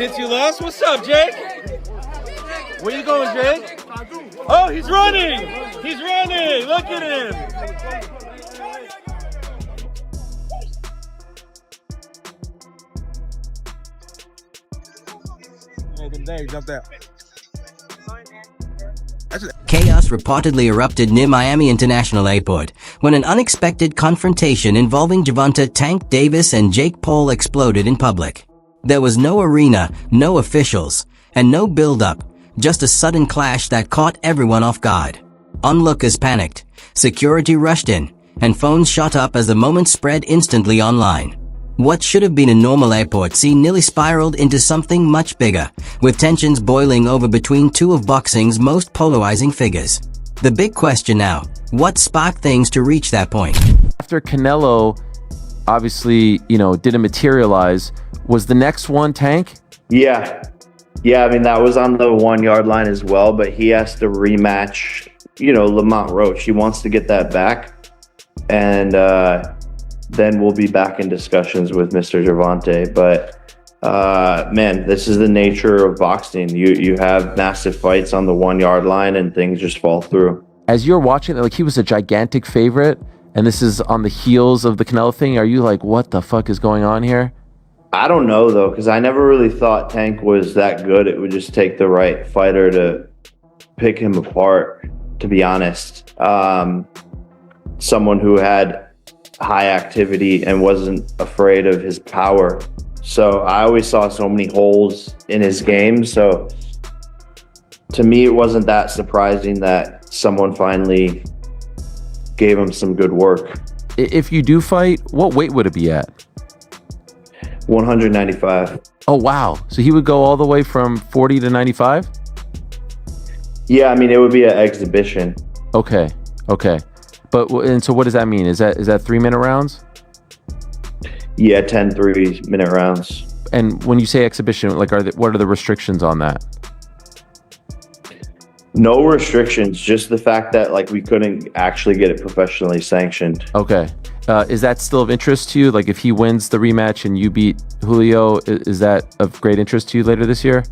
Since you lost, what's up, Jake? Where you going, Jake? Oh, he's running! He's running! Look at him! Chaos reportedly erupted near Miami International Airport when an unexpected confrontation involving Gervonta Tank Davis and Jake Paul exploded in public. There was no arena, no officials, and no build-up, just a sudden clash that caught everyone off guard. Onlookers panicked, security rushed in, and phones shot up as the moment spread instantly online. What should have been a normal airport scene nearly spiraled into something much bigger, with tensions boiling over between two of boxing's most polarizing figures. The big question now, what sparked things to reach that point? After Canelo, obviously, didn't materialize, was the next one Tank? Yeah. I mean, that was on the 1 yard line as well, but he has to rematch, Lamont Roach. He wants to get that back. And, then we'll be back in discussions with Mr. Gervonta. But man, this is the nature of boxing. You have massive fights on the 1 yard line and things just fall through. As you're watching, like, he was a gigantic favorite, and this is on the heels of the Canelo thing. Are you like, what the fuck is going on here? I don't know, though, because I never really thought Tank was that good. It would just take the right fighter to pick him apart, to be honest. Someone who had high activity and wasn't afraid of his power. So I always saw so many holes in his game. So to me, it wasn't that surprising that someone finally gave him some good work. If you do fight, what weight would it be at? 195. Oh, wow. So he would go all the way from 40 to 95? Yeah, I mean, it would be an exhibition. Okay. And so what does that mean? Is that 3-minute rounds? Yeah, 10 3-minute rounds. And when you say exhibition, like, what are the restrictions on that? No restrictions, just the fact that we couldn't actually get it professionally sanctioned. Okay. Is that still of interest to you? Like, if he wins the rematch and you beat Julio, is that of great interest to you later this year?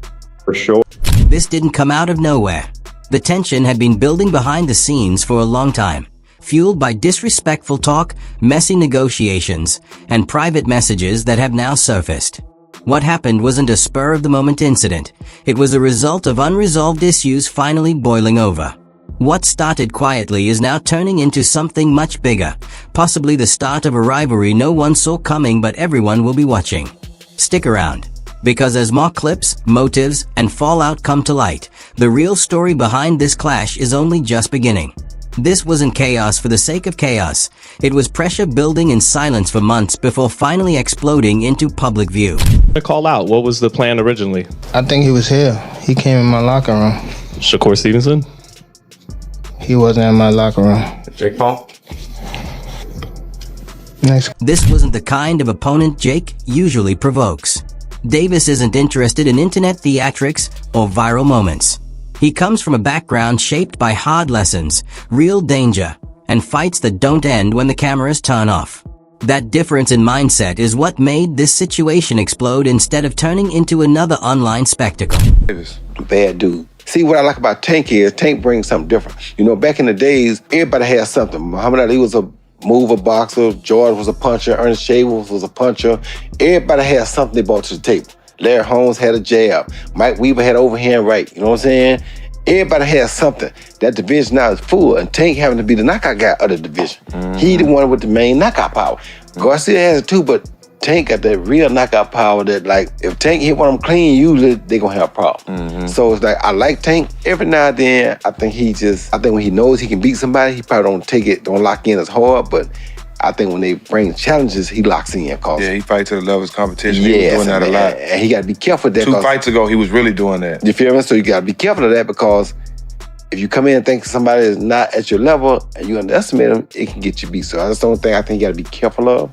For sure. This didn't come out of nowhere. The tension had been building behind the scenes for a long time, fueled by disrespectful talk, messy negotiations, and private messages that have now surfaced. What happened wasn't a spur-of-the-moment incident. It was a result of unresolved issues finally boiling over. What started quietly is now turning into something much bigger, possibly the start of a rivalry no one saw coming, but everyone will be watching. Stick around, because as more clips, motives, and fallout come to light, the real story behind this clash is only just beginning. This wasn't chaos for the sake of chaos. It was pressure building in silence for months before finally exploding into public view. To call out, what was the plan originally? I think he was here. He came in my locker room. Shakur Stevenson? He wasn't in my locker room. Jake Paul? Next. This wasn't the kind of opponent Jake usually provokes. Davis isn't interested in internet theatrics or viral moments. He comes from a background shaped by hard lessons, real danger, and fights that don't end when the cameras turn off. That difference in mindset is what made this situation explode instead of turning into another online spectacle. Bad dude. See, what I like about Tank is Tank brings something different. Back in the days, everybody had something. Muhammad Ali was a mover boxer, George was a puncher, Ernest Shavers was a puncher. Everybody had something they brought to the table. Larry Holmes had a jab. Mike Weaver had overhand right. You know what I'm saying? Everybody has something. That division now is full, and Tank having to be the knockout guy of the division. Mm-hmm. He the one with the main knockout power. Garcia has it too, but Tank got that real knockout power that, if Tank hit one of them clean, usually they gonna have a problem. Mm-hmm. So it's I like Tank. Every now and then, I think when he knows he can beat somebody, he probably don't lock in as hard, but I think when they bring challenges, he locks in. Yeah, he fights to the level of his competition. Yes, he was doing that a lot. And he got to be careful of that. 2 fights ago, he was really doing that. You feel me? So you got to be careful of that, because if you come in and think somebody is not at your level and you underestimate them, it can get you beat. So that's the only thing I think you got to be careful of.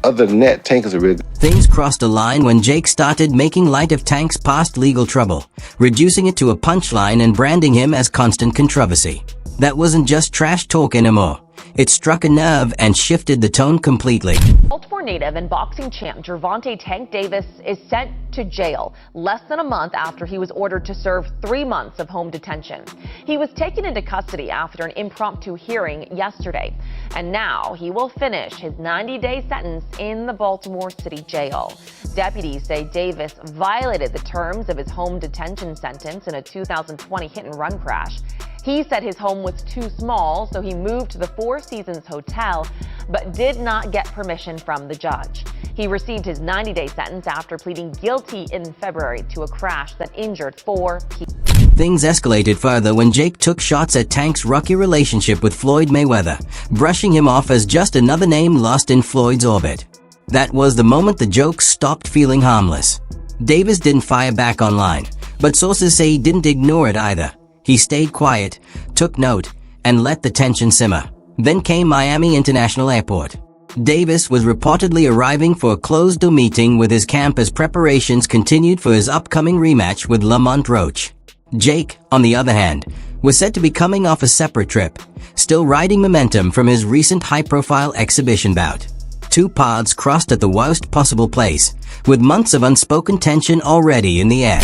Other than that, Tank is a really good. Things crossed a line when Jake started making light of Tank's past legal trouble, reducing it to a punchline and branding him as constant controversy. That wasn't just trash talk anymore. It struck a nerve and shifted the tone completely. Baltimore native and boxing champ Gervonta "Tank" Davis is sent to jail less than a month after he was ordered to serve 3 months of home detention. He was taken into custody after an impromptu hearing yesterday, and now he will finish his 90-day sentence in the Baltimore City jail. Deputies say Davis violated the terms of his home detention sentence in a 2020 hit-and-run crash. He said his home was too small, so he moved to the Four Seasons Hotel, but did not get permission from the judge. He received his 90-day sentence after pleading guilty in February to a crash that injured 4 people. Things escalated further when Jake took shots at Tank's rocky relationship with Floyd Mayweather, brushing him off as just another name lost in Floyd's orbit. That was the moment the joke stopped feeling harmless. Davis didn't fire back online, but sources say he didn't ignore it either. He stayed quiet, took note, and let the tension simmer. Then came Miami International Airport. Davis was reportedly arriving for a closed-door meeting with his camp as preparations continued for his upcoming rematch with Lamont Roach. Jake, on the other hand, was said to be coming off a separate trip, still riding momentum from his recent high-profile exhibition bout. Two paths crossed at the worst possible place, with months of unspoken tension already in the air.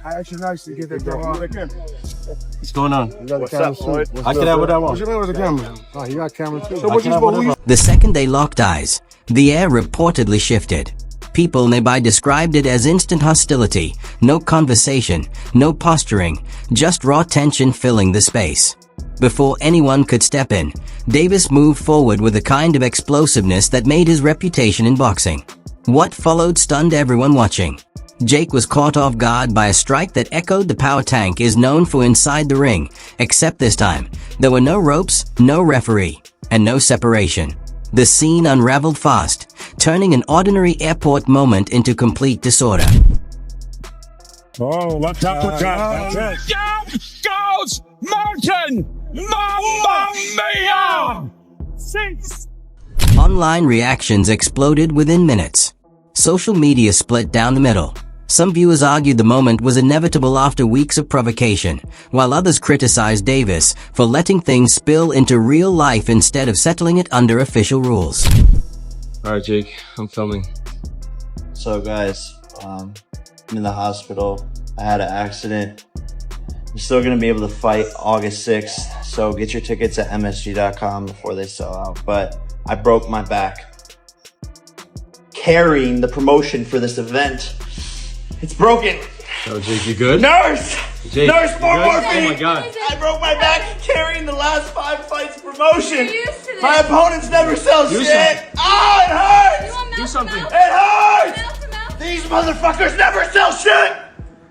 Actually, nice to get that camera. What's going on? What's up, Floyd? I can have what I want. What you mean with the camera? Oh, you got camera too. So what you supposed to The second they locked eyes, the air reportedly shifted. People nearby described it as instant hostility, no conversation, no posturing, just raw tension filling the space. Before anyone could step in, Davis moved forward with a kind of explosiveness that made his reputation in boxing. What followed stunned everyone watching. Jake was caught off guard by a strike that echoed the power Tank is known for inside the ring, except this time, there were no ropes, no referee, and no separation. The scene unraveled fast, turning an ordinary airport moment into complete disorder. Oh, let's up with that. Down goes Martin! Mamma mia! 6! Online reactions exploded within minutes. Social media split down the middle. Some viewers argued the moment was inevitable after weeks of provocation, while others criticized Davis for letting things spill into real life instead of settling it under official rules. Alright, Jake, I'm filming. So guys, I'm in the hospital. I had an accident. I'm still going to be able to fight August 6th, so get your tickets at msg.com before they sell out. But I broke my back carrying the promotion for this event. It's broken. Oh, Jake, you good? Nurse! Jake, Nurse, more morphine! Oh my god. I broke my back carrying the last 5 fights promotion. My opponents never sell shit. Oh, it hurts! Do something. It hurts! These motherfuckers never sell shit!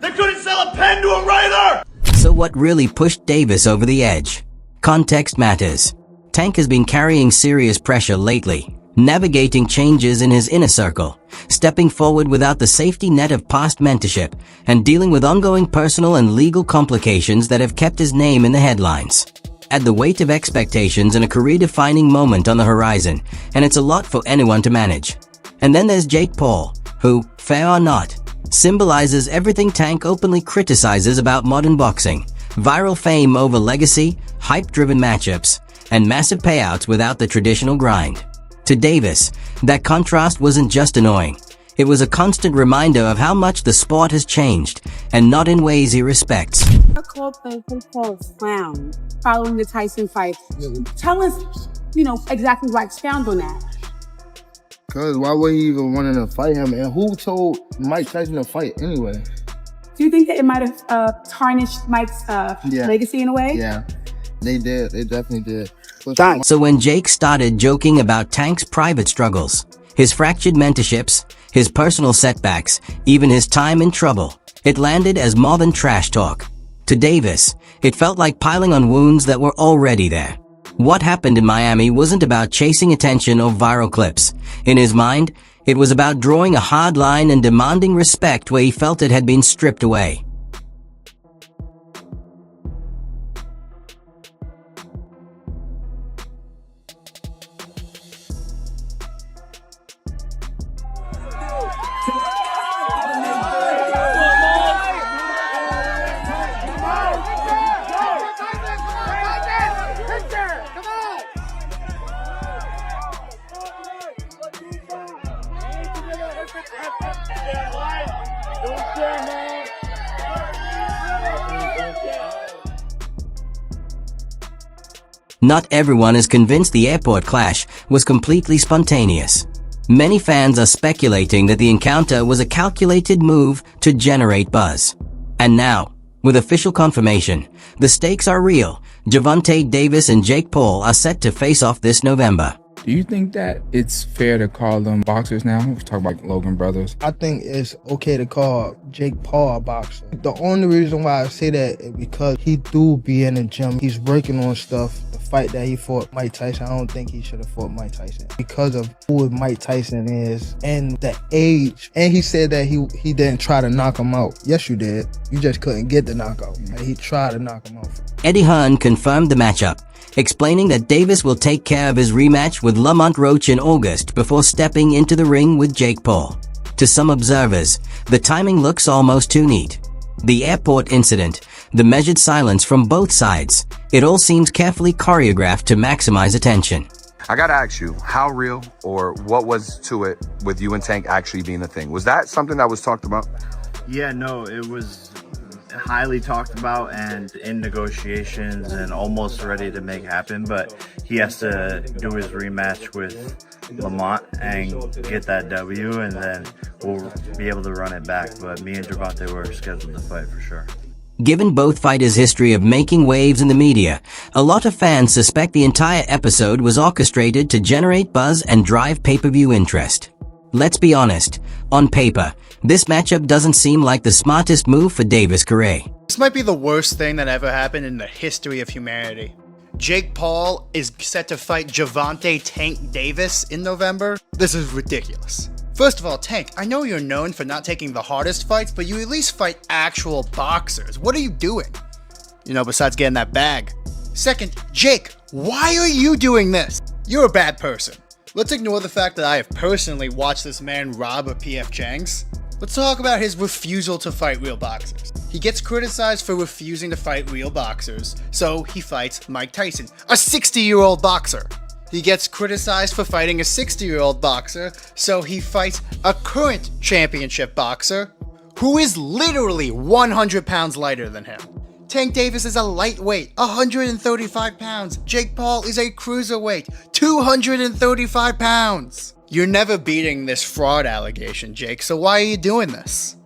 They couldn't sell a pen to a writer! So what really pushed Davis over the edge? Context matters. Tank has been carrying serious pressure lately, navigating changes in his inner circle, stepping forward without the safety net of past mentorship, and dealing with ongoing personal and legal complications that have kept his name in the headlines. Add the weight of expectations and a career-defining moment on the horizon, and it's a lot for anyone to manage. And then there's Jake Paul, who, fair or not, symbolizes everything Tank openly criticizes about modern boxing: viral fame over legacy, hype-driven matchups, and massive payouts without the traditional grind. To Davis, that contrast wasn't just annoying. It was a constant reminder of how much the sport has changed, and not in ways he respects. I called the Paul a clown following the Tyson fight. Tell us, exactly why it's found on that. Cause why would he even want to fight him? And who told Mike Tyson to fight anyway? Do you think that it might have tarnished Mike's legacy in a way? Yeah, they did. They definitely did. So when Jake started joking about Tank's private struggles, his fractured mentorships, his personal setbacks, even his time in trouble, it landed as more than trash talk. To Davis, it felt like piling on wounds that were already there. What happened in Miami wasn't about chasing attention or viral clips. In his mind, it was about drawing a hard line and demanding respect where he felt it had been stripped away. Not everyone is convinced the airport clash was completely spontaneous. Many fans are speculating that the encounter was a calculated move to generate buzz. And now, with official confirmation, the stakes are real. Gervonta Davis and Jake Paul are set to face off this November. Do you think that it's fair to call them boxers now? We talk about Logan brothers. I think it's okay to call Jake Paul a boxer. The only reason why I say that is because he do be in the gym. He's working on stuff. The fight that he fought Mike Tyson, I don't think he should have fought Mike Tyson because of who Mike Tyson is and the age. And he said that he didn't try to knock him out. Yes, you did. You just couldn't get the knockout. And he tried to knock him out. Eddie Hearn confirmed the matchup, explaining that Davis will take care of his rematch with Lamont Roach in August before stepping into the ring with Jake Paul. To some observers, the timing looks almost too neat. The airport incident, the measured silence from both sides, it all seems carefully choreographed to maximize attention. I gotta ask you, how real or what was to it with you and Tank actually being a thing? Was that something that was talked about? Yeah, no, it was highly talked about and in negotiations and almost ready to make happen, but he has to do his rematch with Lamont and get that W, and then we'll be able to run it back. But me and Gervonta were scheduled to fight for sure. Given both fighters' history of making waves in the media, a lot of fans suspect the entire episode was orchestrated to generate buzz and drive pay-per-view interest. Let's be honest, on paper, this matchup doesn't seem like the smartest move for Davis Correa. This might be the worst thing that ever happened in the history of humanity. Jake Paul is set to fight Gervonta Tank Davis in November. This is ridiculous. First of all, Tank, I know you're known for not taking the hardest fights, but you at least fight actual boxers. What are you doing? Besides getting that bag. Second, Jake, why are you doing this? You're a bad person. Let's ignore the fact that I have personally watched this man rob a P.F. Chang's. Let's talk about his refusal to fight real boxers. He gets criticized for refusing to fight real boxers, so he fights Mike Tyson, a 60-year-old boxer. He gets criticized for fighting a 60-year-old boxer, so he fights a current championship boxer who is literally 100 pounds lighter than him. Tank Davis is a lightweight, 135 pounds. Jake Paul is a cruiserweight, 235 pounds. You're never beating this fraud allegation, Jake, so why are you doing this?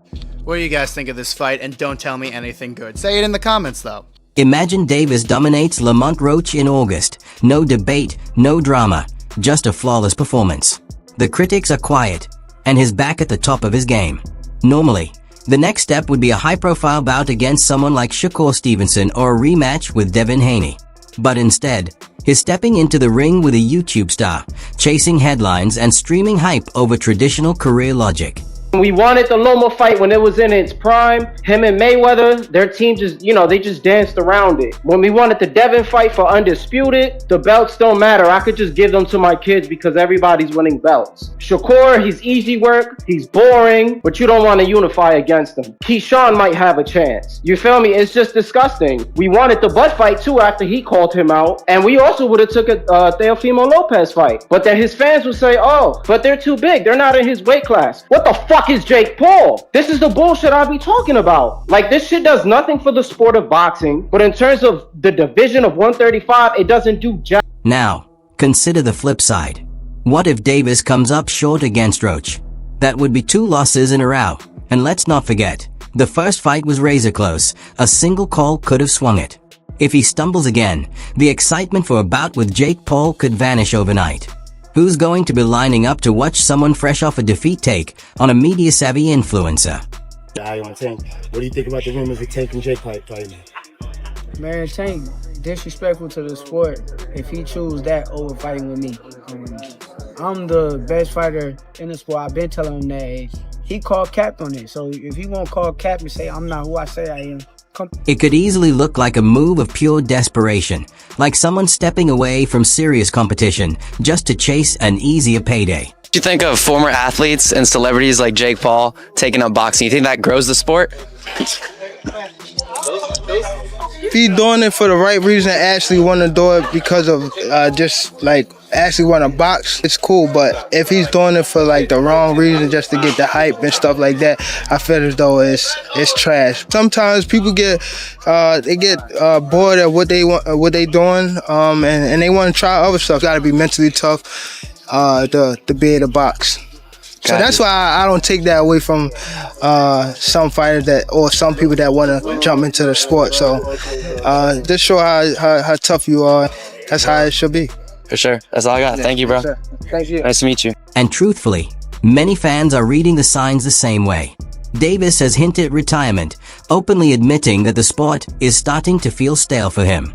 What do you guys think of this fight? And don't tell me anything good. Say it in the comments, though. Imagine Davis dominates Lamont Roach in August. No debate, no drama, just a flawless performance. The critics are quiet, and he's back at the top of his game. Normally, the next step would be a high-profile bout against someone like Shakur Stevenson or a rematch with Devin Haney. But instead, he's stepping into the ring with a YouTube star, chasing headlines and streaming hype over traditional career logic. We wanted the Loma fight when it was in its prime. Him and Mayweather, their team just, they just danced around it. When we wanted the Devin fight for Undisputed, the belts don't matter. I could just give them to my kids because everybody's winning belts. Shakur, he's easy work, he's boring, but you don't want to unify against him. Keyshawn might have a chance. You feel me? It's just disgusting. We wanted the Bud fight too after he called him out. And we also would have took a Teofimo Lopez fight. But then his fans would say, oh, but they're too big. They're not in his weight class. What the fuck is Jake Paul? This is the bullshit I be talking about. Like, this shit does nothing for the sport of boxing, but in terms of the division of 135, it doesn't do jack. Now, consider the flip side. What if Davis comes up short against Roach? That would be 2 losses in a row. And let's not forget, the first fight was razor close. A single call could have swung it. If he stumbles again, the excitement for a bout with Jake Paul could vanish overnight. Who's going to be lining up to watch someone fresh off a defeat take on a media-savvy influencer? Eye on Tank. What do you think about the rumors of Tank and Jake fighting? Man, Tank disrespectful to the sport if he choose that over fighting with me. I'm the best fighter in the sport. I've been telling him that. He called cap on it. So if he won't call cap and say I'm not who I say I am, it could easily look like a move of pure desperation, like someone stepping away from serious competition just to chase an easier payday. Do you think of former athletes and celebrities like Jake Paul taking up boxing? You think that grows the sport? If he's doing it for the right reason, actually want to do it because of just like actually want to box, it's cool. But if he's doing it for like the wrong reason, just to get the hype and stuff like that, I feel as though it's trash. Sometimes people get bored at what they want, what they doing, and they want to try other stuff. Got to be mentally tough to be able to box. So that's why I don't take that away from some fighters or some people that want to jump into the sport. So just show how tough you are. That's how it should be. For sure. That's all I got. Thank you, bro. Sure. Thank you. Nice to meet you. And truthfully, many fans are reading the signs the same way. Davis has hinted retirement, openly admitting that the sport is starting to feel stale for him.